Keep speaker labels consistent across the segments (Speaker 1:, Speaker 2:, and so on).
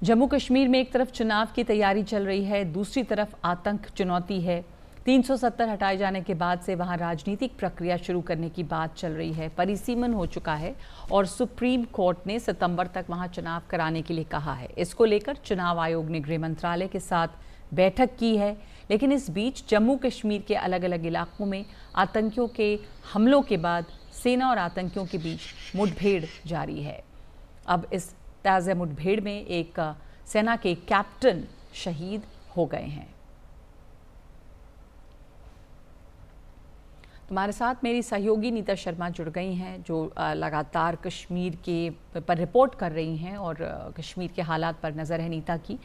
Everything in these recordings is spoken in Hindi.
Speaker 1: जम्मू कश्मीर में एक तरफ चुनाव की तैयारी चल रही है, दूसरी तरफ आतंक चुनौती है। 370 हटाए जाने के बाद से वहां राजनीतिक प्रक्रिया शुरू करने की बात चल रही है। परिसीमन हो चुका है और सुप्रीम कोर्ट ने सितंबर तक वहां चुनाव कराने के लिए कहा है। इसको लेकर चुनाव आयोग ने गृह मंत्रालय के साथ बैठक की है। लेकिन इस बीच जम्मू कश्मीर के अलग अलग इलाकों में आतंकियों के हमलों के बाद सेना और आतंकियों के बीच मुठभेड़ जारी है। अब इस ताज़ा मुठभेड़ में एक सेना के कैप्टन शहीद हो गए हैं। हमारे साथ मेरी सहयोगी नीता शर्मा जुड़ गई हैं, जो लगातार कश्मीर के पर रिपोर्ट कर रही हैं और कश्मीर के हालात पर नज़र है नीता की।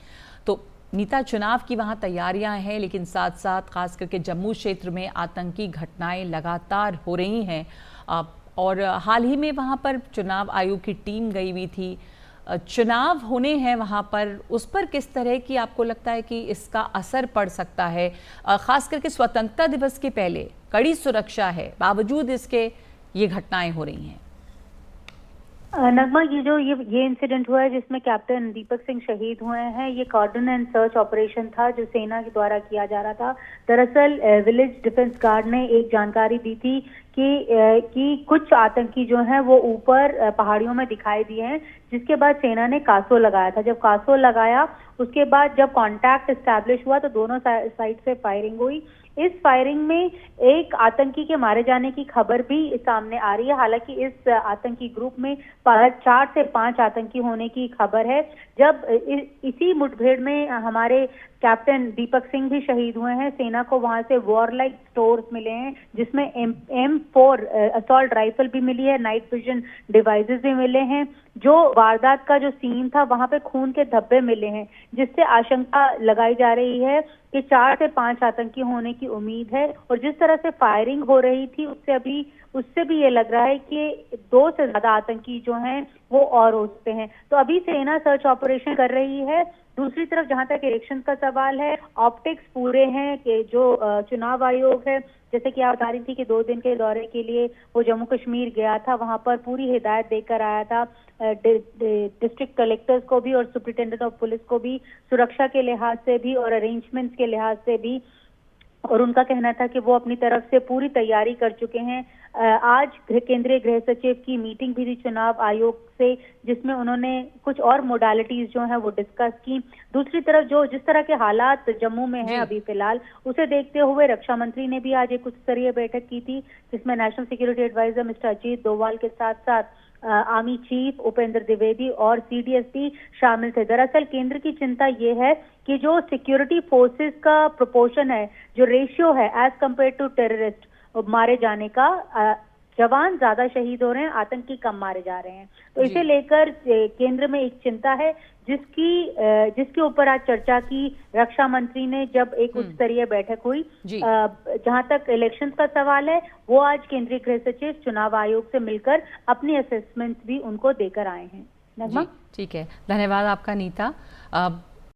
Speaker 1: तो नीता, चुनाव की वहाँ तैयारियां हैं, लेकिन साथ साथ खास करके जम्मू क्षेत्र में आतंकी घटनाएं लगातार हो रही हैं और हाल ही में वहाँ पर चुनाव आयोग की टीम गई हुई थी। चुनाव होने हैं वहाँ पर, उस पर किस तरह की आपको लगता है कि इसका असर पड़ सकता है? खास करके स्वतंत्रता दिवस के पहले कड़ी सुरक्षा है, बावजूद इसके ये घटनाएं हो रही हैं।
Speaker 2: नगमा, ये इंसिडेंट हुआ है जिसमें कैप्टन दीपक सिंह शहीद हुए हैं। ये कॉर्डन एंड सर्च ऑपरेशन था जो सेना के द्वारा किया जा रहा था। दरअसल विलेज डिफेंस गार्ड ने एक जानकारी दी थी कि कुछ आतंकी जो हैं वो ऊपर पहाड़ियों में दिखाई दिए हैं, जिसके बाद सेना ने कासो लगाया था। जब कासो लगाया उसके बाद जब कांटेक्ट एस्टैब्लिश हुआ तो दोनों साइड से फायरिंग हुई। इस फायरिंग में एक आतंकी के मारे जाने की खबर भी सामने आ रही है। हालांकि इस आतंकी ग्रुप में 4 से 5 आतंकी होने की खबर है। जब इसी मुठभेड़ में हमारे कैप्टन दीपक सिंह भी शहीद हुए हैं। सेना को वहां से वॉरलाइक स्टोर्स मिले हैं, जिसमें M4 असॉल्ट राइफल भी मिली है, नाइट विजन डिवाइसेस भी मिले हैं। जो वारदात का जो सीन था वहां पे खून के धब्बे मिले हैं, जिससे आशंका लगाई जा रही है कि 4 से 5 आतंकी होने की उम्मीद है। और जिस तरह से फायरिंग हो रही थी उससे भी ये लग रहा है कि 2 से ज्यादा आतंकी जो हैं वो और हो सकते हैं। तो अभी सेना सर्च ऑपरेशन कर रही है। दूसरी तरफ जहां तक इलेक्शन का सवाल है, ऑप्टिक्स पूरे हैं कि जो चुनाव आयोग है, जैसे कि आप बता रही थी कि 2 दिन के दौरे के लिए वो जम्मू कश्मीर गया था, वहां पर पूरी हिदायत देकर आया था डिस्ट्रिक्ट कलेक्टर्स को भी और सुप्रिंटेंडेंट ऑफ पुलिस को भी, सुरक्षा के लिहाज से भी और अरेंजमेंट्स के लिहाज से भी। और उनका कहना था कि वो अपनी तरफ से पूरी तैयारी कर चुके हैं। आज केंद्रीय गृह सचिव की मीटिंग भी थी चुनाव आयोग से, जिसमें उन्होंने कुछ और मोडालिटीज जो हैं वो डिस्कस की। दूसरी तरफ जिस तरह के हालात जम्मू में हैं अभी फिलहाल, उसे देखते हुए रक्षा मंत्री ने भी आज एक उच्च स्तरीय बैठक की थी, जिसमें national security adviser mister Ajit Doval के साथ साथ आर्मी चीफ उपेंद्र द्विवेदी और CDS भी शामिल थे। दरअसल केंद्र की चिंता ये है कि जो सिक्योरिटी फोर्सेस का प्रोपोर्शन है, जो रेशियो है एज कंपेयर टू टेररिस्ट मारे जाने का, जवान ज्यादा शहीद हो रहे हैं, आतंकी कम मारे जा रहे हैं। तो इसे लेकर केंद्र में एक चिंता है, जिसके ऊपर आज चर्चा की रक्षा मंत्री ने जब एक उच्च स्तरीय बैठक हुई। जहां तक इलेक्शंस का सवाल है, वो आज केंद्रीय गृह सचिव चुनाव आयोग से मिलकर अपनी असेसमेंट भी उनको देकर आए हैं। नगमा,
Speaker 1: ठीक है, धन्यवाद आपका नीता।